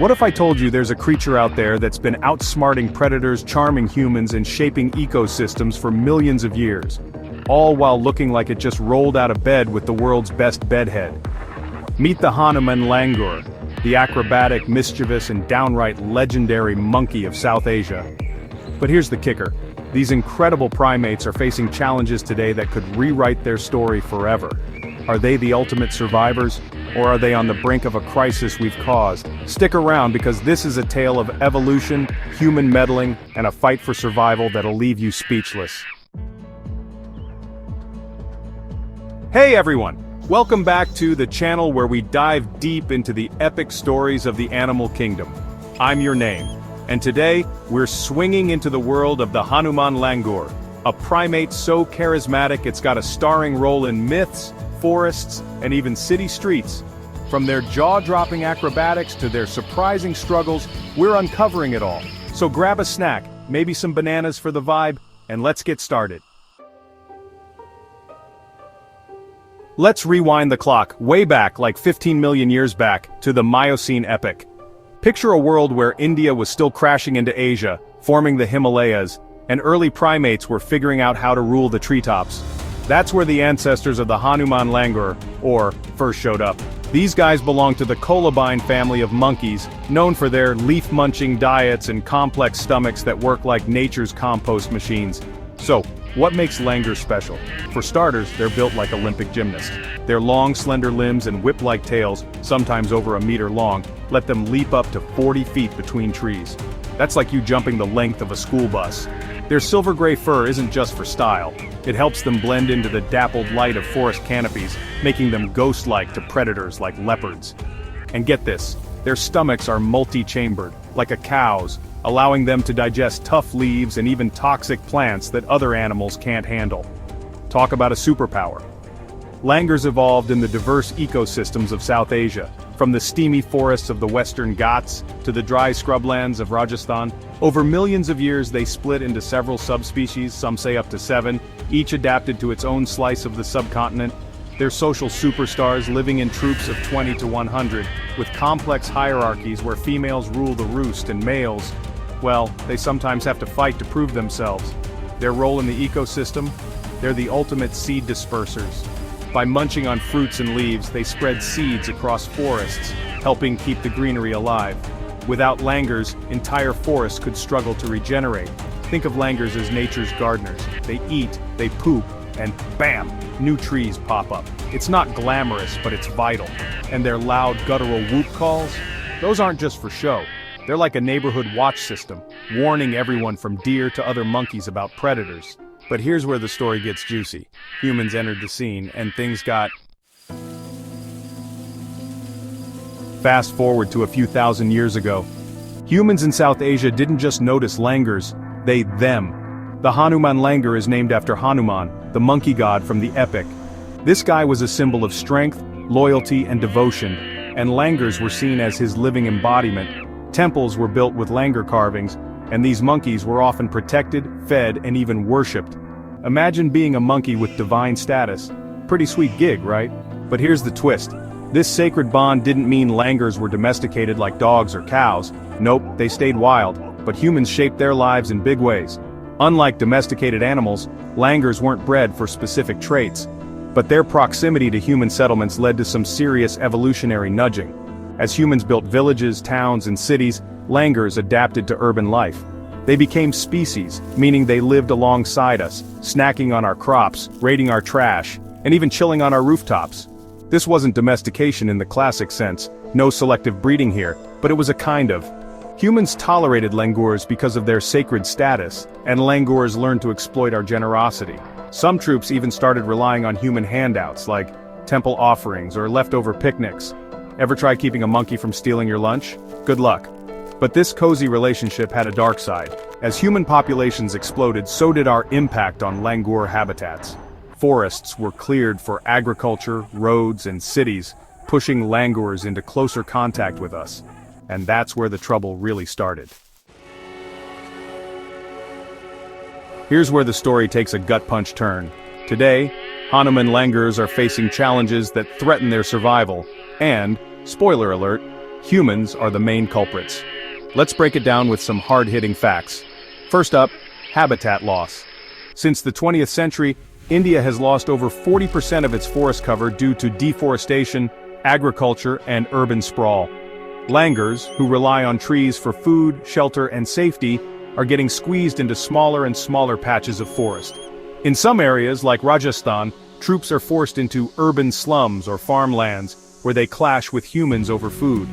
What if I told you there's a creature out there that's been outsmarting predators, charming humans, and shaping ecosystems for millions of years, all while looking like it just rolled out of bed with the world's best bedhead? Meet the Hanuman Langur, the acrobatic, mischievous, and downright legendary monkey of South Asia. But here's the kicker. These incredible primates are facing challenges today that could rewrite their story forever. Are they the ultimate survivors, or are they on the brink of a crisis we've caused? Stick around, because this is a tale of evolution, human meddling, and a fight for survival that'll leave you speechless. Hey everyone! Welcome back to the channel where we dive deep into the epic stories of the animal kingdom. I'm your name, and today we're swinging into the world of the Hanuman Langur, a primate so charismatic it's got a starring role in myths, forests, and even city streets. From their jaw-dropping acrobatics to their surprising struggles, we're uncovering it all. So grab a snack, maybe some bananas for the vibe, and let's get started. Let's rewind the clock, way back, like 15 million years back, to the Miocene epoch. Picture a world where India was still crashing into Asia, forming the Himalayas, and early primates were figuring out how to rule the treetops. That's where the ancestors of the Hanuman Langur, first showed up. These guys belong to the colobine family of monkeys, known for their leaf-munching diets and complex stomachs that work like nature's compost machines. So, what makes Langur special? For starters, they're built like Olympic gymnasts. Their long, slender limbs and whip-like tails, sometimes over a meter long, let them leap up to 40 feet between trees. That's like you jumping the length of a school bus. Their silver-gray fur isn't just for style. It helps them blend into the dappled light of forest canopies, making them ghost-like to predators like leopards. And get this, their stomachs are multi-chambered, like a cow's, allowing them to digest tough leaves and even toxic plants that other animals can't handle. Talk about a superpower. Langurs evolved in the diverse ecosystems of South Asia, from the steamy forests of the Western Ghats to the dry scrublands of Rajasthan. Over millions of years they split into several subspecies, some say up to 7, each adapted to its own slice of the subcontinent. They're social superstars living in troops of 20 to 100, with complex hierarchies where females rule the roost and males, well, they sometimes have to fight to prove themselves. Their role in the ecosystem? They're the ultimate seed dispersers. By munching on fruits and leaves, they spread seeds across forests, helping keep the greenery alive. Without langurs, entire forests could struggle to regenerate. Think of langurs as nature's gardeners. They eat, they poop, and bam, new trees pop up. It's not glamorous, but it's vital. And their loud guttural whoop calls? Those aren't just for show. They're like a neighborhood watch system, warning everyone from deer to other monkeys about predators. But here's where the story gets juicy. Humans entered the scene, and things got... Fast forward to a few thousand years ago. Humans in South Asia didn't just notice langurs, they them. The Hanuman Langur is named after Hanuman, the monkey god from the epic. This guy was a symbol of strength, loyalty, and devotion, and langurs were seen as his living embodiment. Temples were built with langur carvings, and these monkeys were often protected, fed, and even worshipped. Imagine being a monkey with divine status. Pretty sweet gig, right? But here's the twist. This sacred bond didn't mean langurs were domesticated like dogs or cows. Nope, they stayed wild, but humans shaped their lives in big ways. Unlike domesticated animals, langurs weren't bred for specific traits, but their proximity to human settlements led to some serious evolutionary nudging. As humans built villages, towns, and cities, langurs adapted to urban life. They became species, meaning they lived alongside us, snacking on our crops, raiding our trash, and even chilling on our rooftops. This wasn't domestication in the classic sense, no selective breeding here, but it was a kind of. Humans tolerated langurs because of their sacred status, and langurs learned to exploit our generosity. Some troops even started relying on human handouts, like temple offerings or leftover picnics. Ever try keeping a monkey from stealing your lunch? Good luck. But this cozy relationship had a dark side. As human populations exploded, so did our impact on langur habitats. Forests were cleared for agriculture, roads, and cities, pushing langurs into closer contact with us. And that's where the trouble really started. Here's where the story takes a gut-punch turn. Today, Hanuman Langurs are facing challenges that threaten their survival, and, spoiler alert, Humans are the main culprits. Let's break it down with some hard-hitting facts. First up, habitat loss. Since the 20th century, India has lost over 40% of its forest cover due to deforestation, agriculture, and urban sprawl. Langurs, who rely on trees for food, shelter, and safety, are getting squeezed into smaller and smaller patches of forest. In some areas, like Rajasthan, troops are forced into urban slums or farmlands, where they clash with humans over food.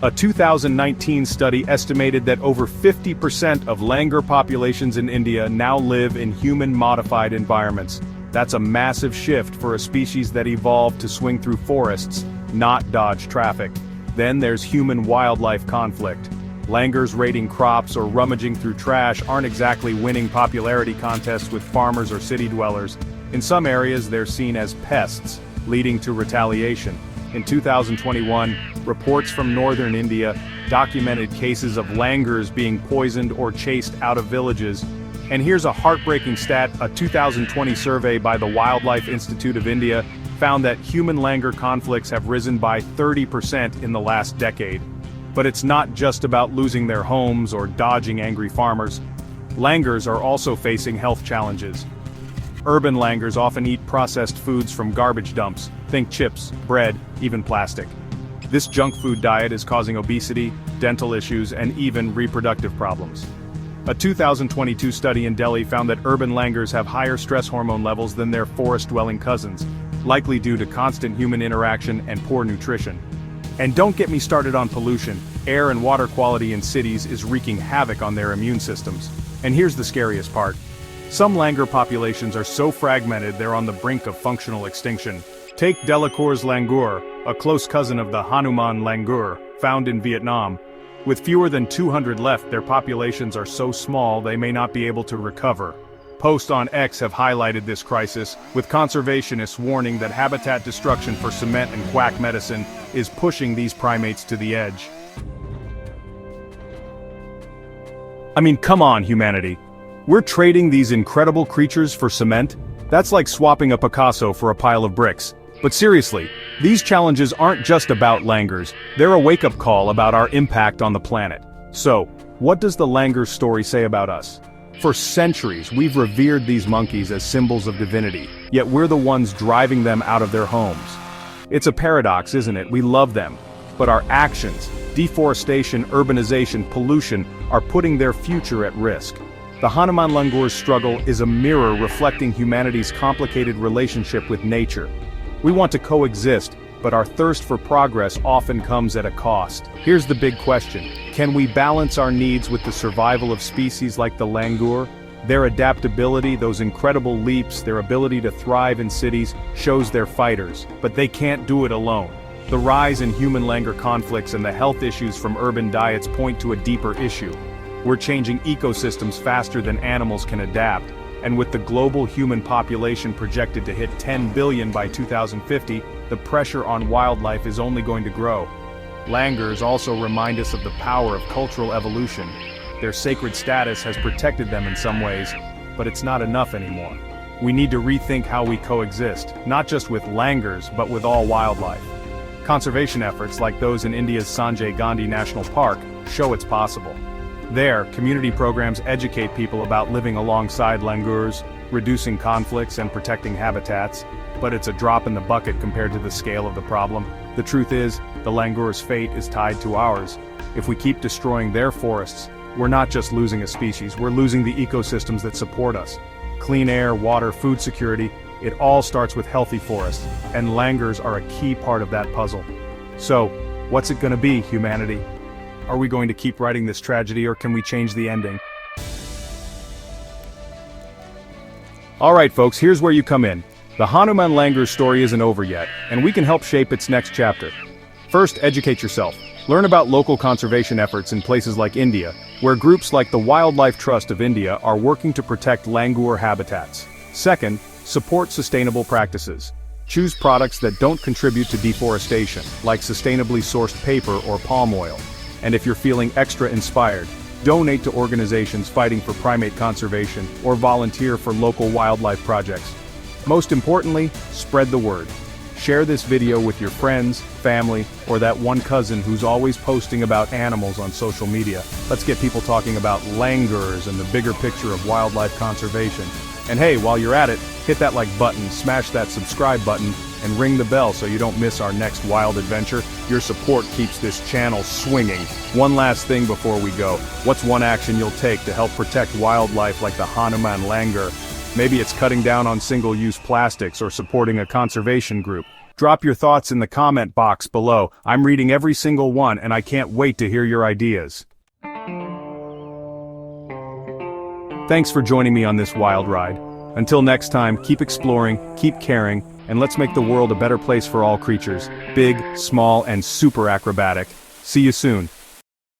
A 2019 study estimated that over 50% of langur populations in India now live in human-modified environments. That's a massive shift for a species that evolved to swing through forests, not dodge traffic. Then there's human-wildlife conflict. Langurs raiding crops or rummaging through trash aren't exactly winning popularity contests with farmers or city dwellers. In some areas, they're seen as pests, leading to retaliation. In 2021, reports from northern India documented cases of langurs being poisoned or chased out of villages. And here's a heartbreaking stat: a 2020 survey by the Wildlife Institute of India found that human langur conflicts have risen by 30% in the last decade. But it's not just about losing their homes or dodging angry farmers. Langurs are also facing health challenges. Urban langurs often eat processed foods from garbage dumps. Think chips, bread, even plastic. This junk food diet is causing obesity, dental issues, and even reproductive problems. A 2022 study in Delhi found that urban langurs have higher stress hormone levels than their forest-dwelling cousins, likely due to constant human interaction and poor nutrition. And don't get me started on pollution. Air and water quality in cities is wreaking havoc on their immune systems. And here's the scariest part. Some langur populations are so fragmented they're on the brink of functional extinction. Take Delacour's langur, a close cousin of the Hanuman Langur, found in Vietnam. With fewer than 200 left, their populations are so small they may not be able to recover. Posts on X have highlighted this crisis, with conservationists warning that habitat destruction for cement and quack medicine is pushing these primates to the edge. I mean, come on, humanity. We're trading these incredible creatures for cement? That's like swapping a Picasso for a pile of bricks. But seriously, these challenges aren't just about langurs, they're a wake-up call about our impact on the planet. So, what does the langur story say about us? For centuries, we've revered these monkeys as symbols of divinity, yet we're the ones driving them out of their homes. It's a paradox, isn't it? We love them, but our actions, deforestation, urbanization, pollution, are putting their future at risk. The Hanuman Langur's struggle is a mirror reflecting humanity's complicated relationship with nature. We want to coexist, but our thirst for progress often comes at a cost. Here's the big question: can we balance our needs with the survival of species like the langur? Their adaptability, those incredible leaps, their ability to thrive in cities, shows they're fighters, but they can't do it alone. The rise in human langur conflicts and the health issues from urban diets point to a deeper issue. We're changing ecosystems faster than animals can adapt, and with the global human population projected to hit 10 billion by 2050, the pressure on wildlife is only going to grow. Langurs also remind us of the power of cultural evolution. Their sacred status has protected them in some ways, but it's not enough anymore. We need to rethink how we coexist, not just with langurs, but with all wildlife. Conservation efforts like those in India's Sanjay Gandhi National Park show it's possible. There, community programs educate people about living alongside langurs, reducing conflicts and protecting habitats, but it's a drop in the bucket compared to the scale of the problem. The truth is, the langur's fate is tied to ours. If we keep destroying their forests, we're not just losing a species, we're losing the ecosystems that support us. Clean air, water, food security, it all starts with healthy forests, and langurs are a key part of that puzzle. So, what's it gonna be, humanity? Are we going to keep writing this tragedy, or can we change the ending? Alright folks, here's where you come in. The Hanuman Langur story isn't over yet, and we can help shape its next chapter. First, educate yourself. Learn about local conservation efforts in places like India, where groups like the Wildlife Trust of India are working to protect langur habitats. Second, support sustainable practices. Choose products that don't contribute to deforestation, like sustainably sourced paper or palm oil. And if you're feeling extra inspired, donate to organizations fighting for primate conservation or volunteer for local wildlife projects. Most importantly, spread the word. Share this video with your friends, family, or that one cousin who's always posting about animals on social media. Let's get people talking about langurs and the bigger picture of wildlife conservation. And hey, while you're at it, hit that like button, smash that subscribe button, and ring the bell so you don't miss our next wild adventure. Your support keeps this channel swinging. One last thing before we go. What's one action you'll take to help protect wildlife like the Hanuman Langur? Maybe it's cutting down on single-use plastics or supporting a conservation group. Drop your thoughts in the comment box below. I'm reading every single one and I can't wait to hear your ideas. Thanks for joining me on this wild ride. Until next time, keep exploring, keep caring, and let's make the world a better place for all creatures, big, small, and super acrobatic. See you soon.